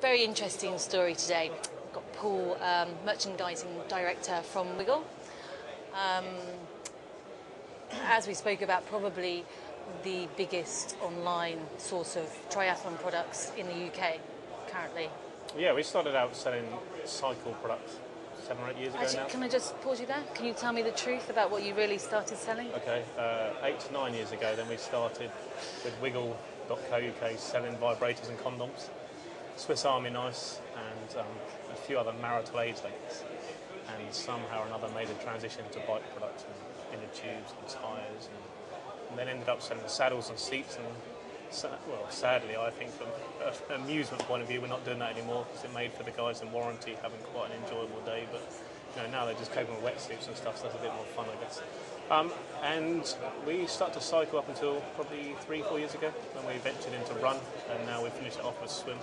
very interesting story today. We've got Paul, merchandising director from Wiggle. As we spoke about, probably the biggest online source of triathlon products in the UK currently. Yeah, we started out selling cycle products 7 or 8 years ago. Actually, now. Can I just pause you there? Can you tell me the truth about what you really started selling? Okay, 8 to 9 years ago, then we started with Wiggle.co.uk selling vibrators and condoms, Swiss Army knives, and a few other marital aid things. And somehow or another made a transition to bike products and inner tubes and tyres, and then ended up selling saddles and seats. And well, sadly, I think from an amusement point of view, we're not doing that anymore because it made for the guys in warranty having quite an enjoyable day. But now they're just coping with wetsuits and stuff, so that's a bit more fun, I guess. And we started to cycle up until probably 3-4 years ago when we ventured into run, and now we finished it off with swim.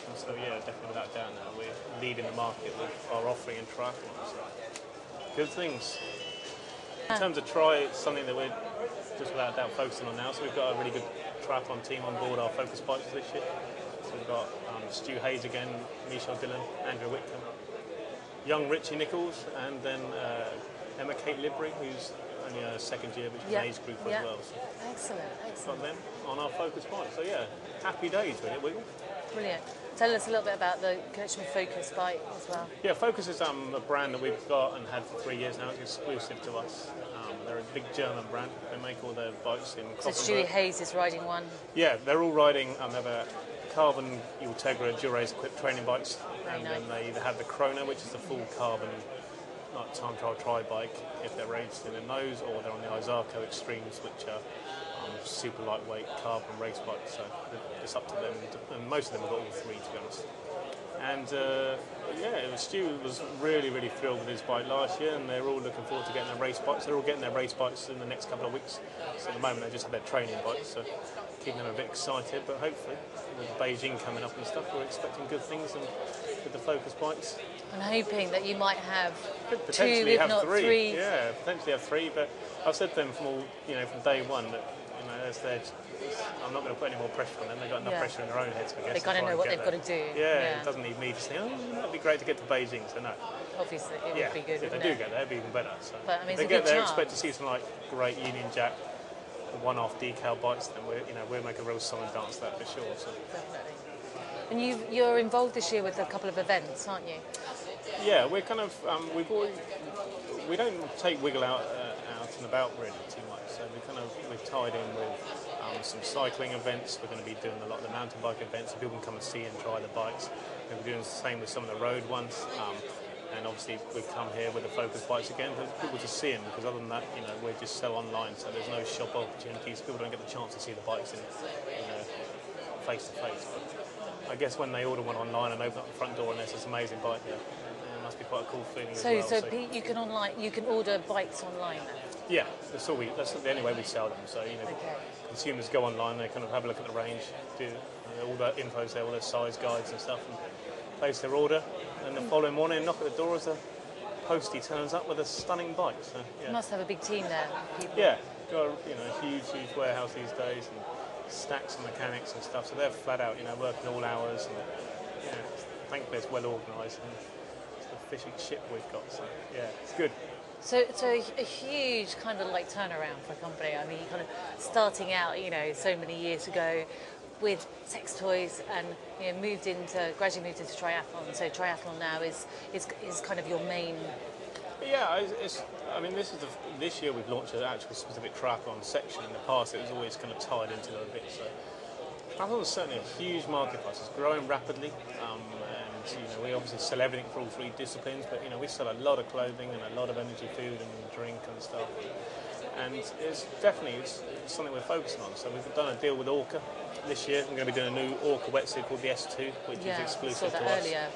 And so, yeah, definitely without doubt now, we're leading the market with our offering in triathlon. So good things. In terms of it's something that we're just without doubt focusing on now. So we've got a really good triathlon team on board our focus bikes this year. So we've got Stu Hayes again, Michelle Dillon, Andrew Whitcomb, young Richie Nichols, and then Emma Kate Libry, who's only a second year, which is an age group as well. So Excellent. got them on our focus bike. So yeah, happy days with it, Wiggle. Brilliant. Tell us a little bit about the connection with Focus bike as well. Yeah, Focus is a brand that we've got and had for 3 years now. It's exclusive to us. They're a big German brand. They make all their bikes in So Stewie Hayes is riding one. Yeah, they're all riding. They have a carbon Ultegra Dura-Ace equipped training bikes, and then they either have the Krona, which is the full carbon like time trial tri-bike if they're racing in those, or they're on the Izarco Extremes, which are super lightweight carbon race bikes. So it's up to them, and most of them have got all three, to be honest. And Stu was really thrilled with his bike last year, and they're all looking forward to getting their race bikes. They're all getting their race bikes in the next couple of weeks. So at the moment they just have their training bikes, so keeping them a bit excited. But hopefully, with Beijing coming up and stuff, we're expecting good things and with the Focus bikes. I'm hoping that you might have potentially two, if not three. Yeah, potentially have three. But I've said to them from day one that I'm not going to put any more pressure on them. They've got enough pressure in their own heads, I guess. They've got to know what they've got to do. Yeah, it doesn't need me to say, that'd be great to get to Beijing. So no. Obviously, it would be good. If they do get there, it'd be even better. So but I mean, if they get there, expect to see some great Union Jack, one-off decal bikes. Then we'll make a real song and dance that for sure. So. Definitely. And you're involved this year with a couple of events, aren't you? Yeah, we're kind of we don't take Wiggle out and about really too much. So we've tied in with some cycling events. We're going to be doing a lot of the mountain bike events, so people can come and see and try the bikes. We're doing the same with some of the road ones. And obviously we've come here with the Focus bikes again for people to see them, because other than that, we just sell online, so there's no shop opportunities. People don't get the chance to see the bikes in face to face. But I guess when they order one online and open up the front door and there's this amazing bike there, it must be quite a cool feeling as well. So Pete, you can order bikes online now? Yeah, that's the only way we sell them. So consumers go online, they kind of have a look at the range, do all the info's there, all their size guides and stuff, and place their order. And the following morning, knock at the door as a postie turns up with a stunning bike. So you must have a big team there. People. Yeah, got a huge warehouse these days, and stacks of mechanics and stuff. So they're flat out, working all hours, and thankfully it's well organised, and it's the fishing ship we've got. So yeah, it's good. So a huge kind of turnaround for a company. I mean, kind of starting out, so many years ago with sex toys, and gradually moved into triathlon. So triathlon now is kind of your main. Yeah, this year we've launched an actual specific triathlon section. In the past, it was always kind of tied into it a bit. So triathlon is certainly a huge marketplace. It's growing rapidly, and we obviously sell everything for all three disciplines. But we sell a lot of clothing and a lot of energy food and drink and stuff. And it's something we're focusing on. So we've done a deal with Orca this year. We're going to be doing a new Orca wetsuit called the S2, which is exclusive to us. Earlier.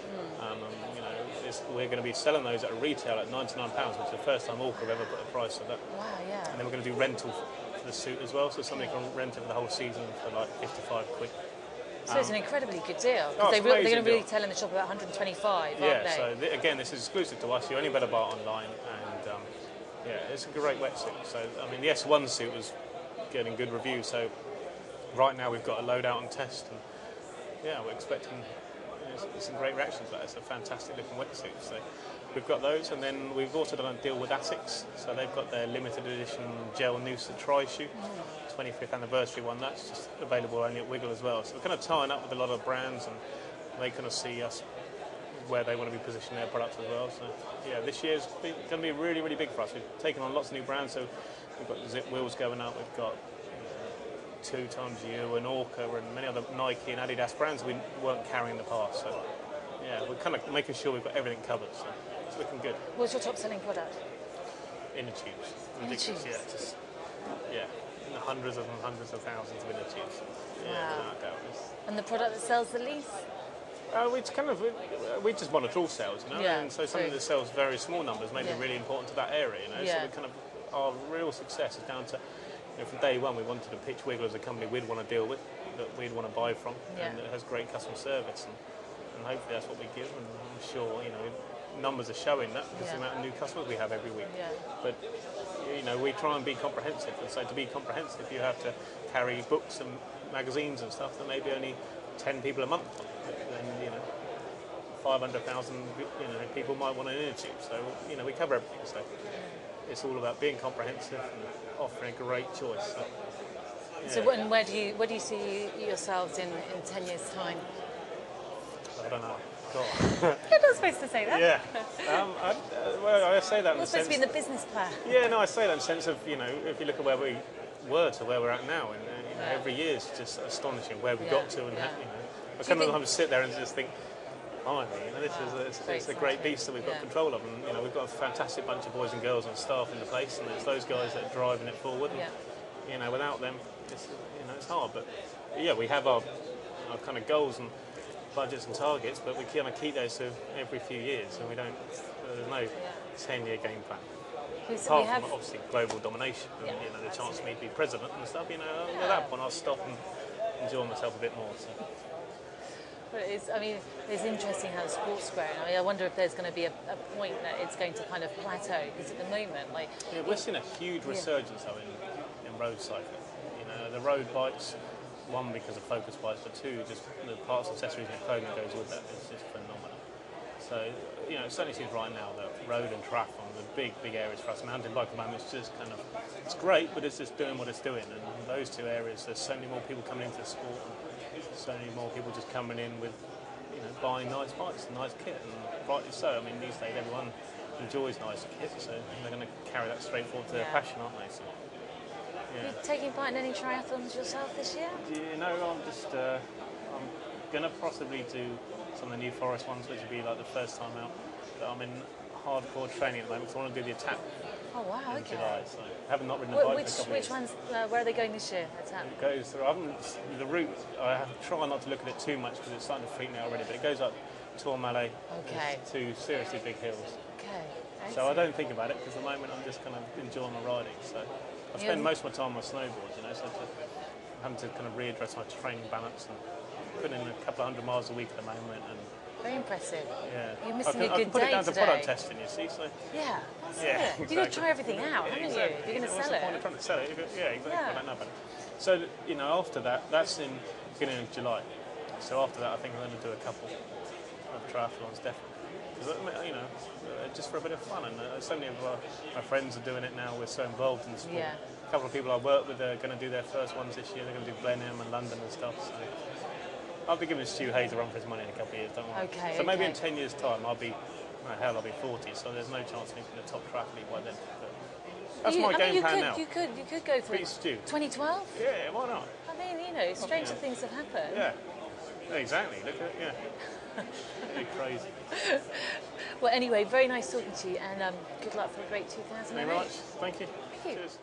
We're going to be selling those at a retail at £99, which is the first time Orca have ever put a price on that. Wow, yeah. And then we're going to do rental for the suit as well, so somebody can rent it for the whole season for 55 quid. So it's an incredibly good deal. They're going to really tell in the shop about 125, aren't they? So again, this is exclusive to us. You only better buy it online, and it's a great wetsuit. So the S1 suit was getting good reviews. So right now we've got a load out and test, and we're expecting it's some great reactions to that. It's a fantastic looking wetsuit. So we've got those, and then we've also done a deal with Asics. So they've got their limited edition gel Noosa tri-shoe, 25th anniversary one. That's just available only at Wiggle as well. So we're kind of tying up with a lot of brands, and they kind of see us where they want to be positioning their products as well. So yeah, this year's going to be really, really big for us. We've taken on lots of new brands. So we've got Zip Wheels going up. We've got 2XU and Orca and many other Nike and Adidas brands we weren't carrying in the past. So yeah, we're kind of making sure we've got everything covered. So it's looking good. What's your top selling product? Inner tubes. Inner tubes. Yeah, just in the hundreds of thousands of inner tubes. Yeah, Wow. without doubt. And the product that sells the least? We just monitor all sales, you know, Yeah, and so something that sells very small numbers may be really important to that area, you know. Yeah. So we kind of our real success is down to, from day one we wanted to pitch Wiggle as a company we'd want to deal with, that we'd want to buy from, and it has great customer service, and hopefully that's what we give. And I'm sure numbers are showing that because the amount of new customers we have every week. Yeah. But we try and be comprehensive, and so to be comprehensive you have to carry books and magazines and stuff that maybe only 10 people a month, then 500,000 people might want an inner tube. So we cover everything. So it's all about being comprehensive and offering a great choice. So, yeah. So where do you see yourselves in 10 years' time? I don't know. God. You're not supposed to say that. Yeah. I say that in You're the supposed sense. to be in the business plan. Yeah, no, I say that in the sense of if you look at where we were to where we're at now, and every year is just astonishing where we got to, and I kind of sometimes sit there and just think, it's a great beast that we've got control of, and we've got a fantastic bunch of boys and girls and staff in the place, and it's those guys that are driving it forward. And, without them, it's hard. But yeah, we have our kind of goals and budgets and targets, but we kind of keep those to every few years, and there's no 10-year game plan. Apart from obviously global domination, and the chance for me to be president and stuff. At that point I'll stop and enjoy myself a bit more. So. But it's interesting how the sport's grown. I wonder if there's going to be a point that it's going to kind of plateau, because at the moment, we're seeing a huge resurgence though in road cycling. The road bikes, one because of focus bikes, but two, just the parts, accessories and clothing that goes with that is just phenomenal. So it certainly seems right now that road and triathlon are the big areas for us. Mountain bike at the moment is just it's great, but it's just doing what it's doing. And those two areas, there's so many more people coming into the sport, and so many more people just coming in with, buying nice bikes and nice kit, and rightly so. These days everyone enjoys nice kit, so they're going to carry that straight forward to their passion, aren't they? So, Are you taking part in any triathlons yourself this year? I'm just I'm going to possibly do some of the New Forest ones, which will be like the first time out. But I'm in hardcore training at the moment, so I want to do the Attack. Oh wow, in okay. July, so I haven't not ridden a bike for a couple of Which years. ones? Where are they going this year? It goes through. The route. I have to try not to look at it too much because it's starting to freak me out already. But it goes up Tourmalet to seriously big hills. Okay. So I don't think about it because at the moment I'm just kind of enjoying my riding. So I spend most of my time on my snowboard, so I'm having to kind of readdress my training balance and put in a couple of 100 miles a week at the moment. And very impressive. Yeah. You're missing I a good can put day it down today. to product testing, you see. So yeah, that's it. exactly. You've got to try everything out, haven't exactly. you? You're going to What's sell the point of it. trying to sell it? Exactly. Yeah. I don't know about it. So after that, that's in beginning of July. So after that, I think I'm going to do a couple of triathlons, definitely. Because just for a bit of fun, and so many of my friends are doing it now. We're so involved in the sport. Yeah. A couple of people I work with are going to do their first ones this year. They're going to do Blenheim and London and stuff. So I'll be giving Stu Hayes a run for his money in a couple of years, don't worry. Okay. So maybe in 10 years' time, I'll be 40. So there's no chance of me being a top triathlete by then. But that's my game plan now. You could go for Beat Stu. 2012. Yeah, why not? Stranger things have happened. Yeah, exactly. Look at it. Yeah, it'd be crazy. Well, anyway, very nice talking to you, and good luck for a great 2008. Thank you very much. Thank you. Thank you. Cheers.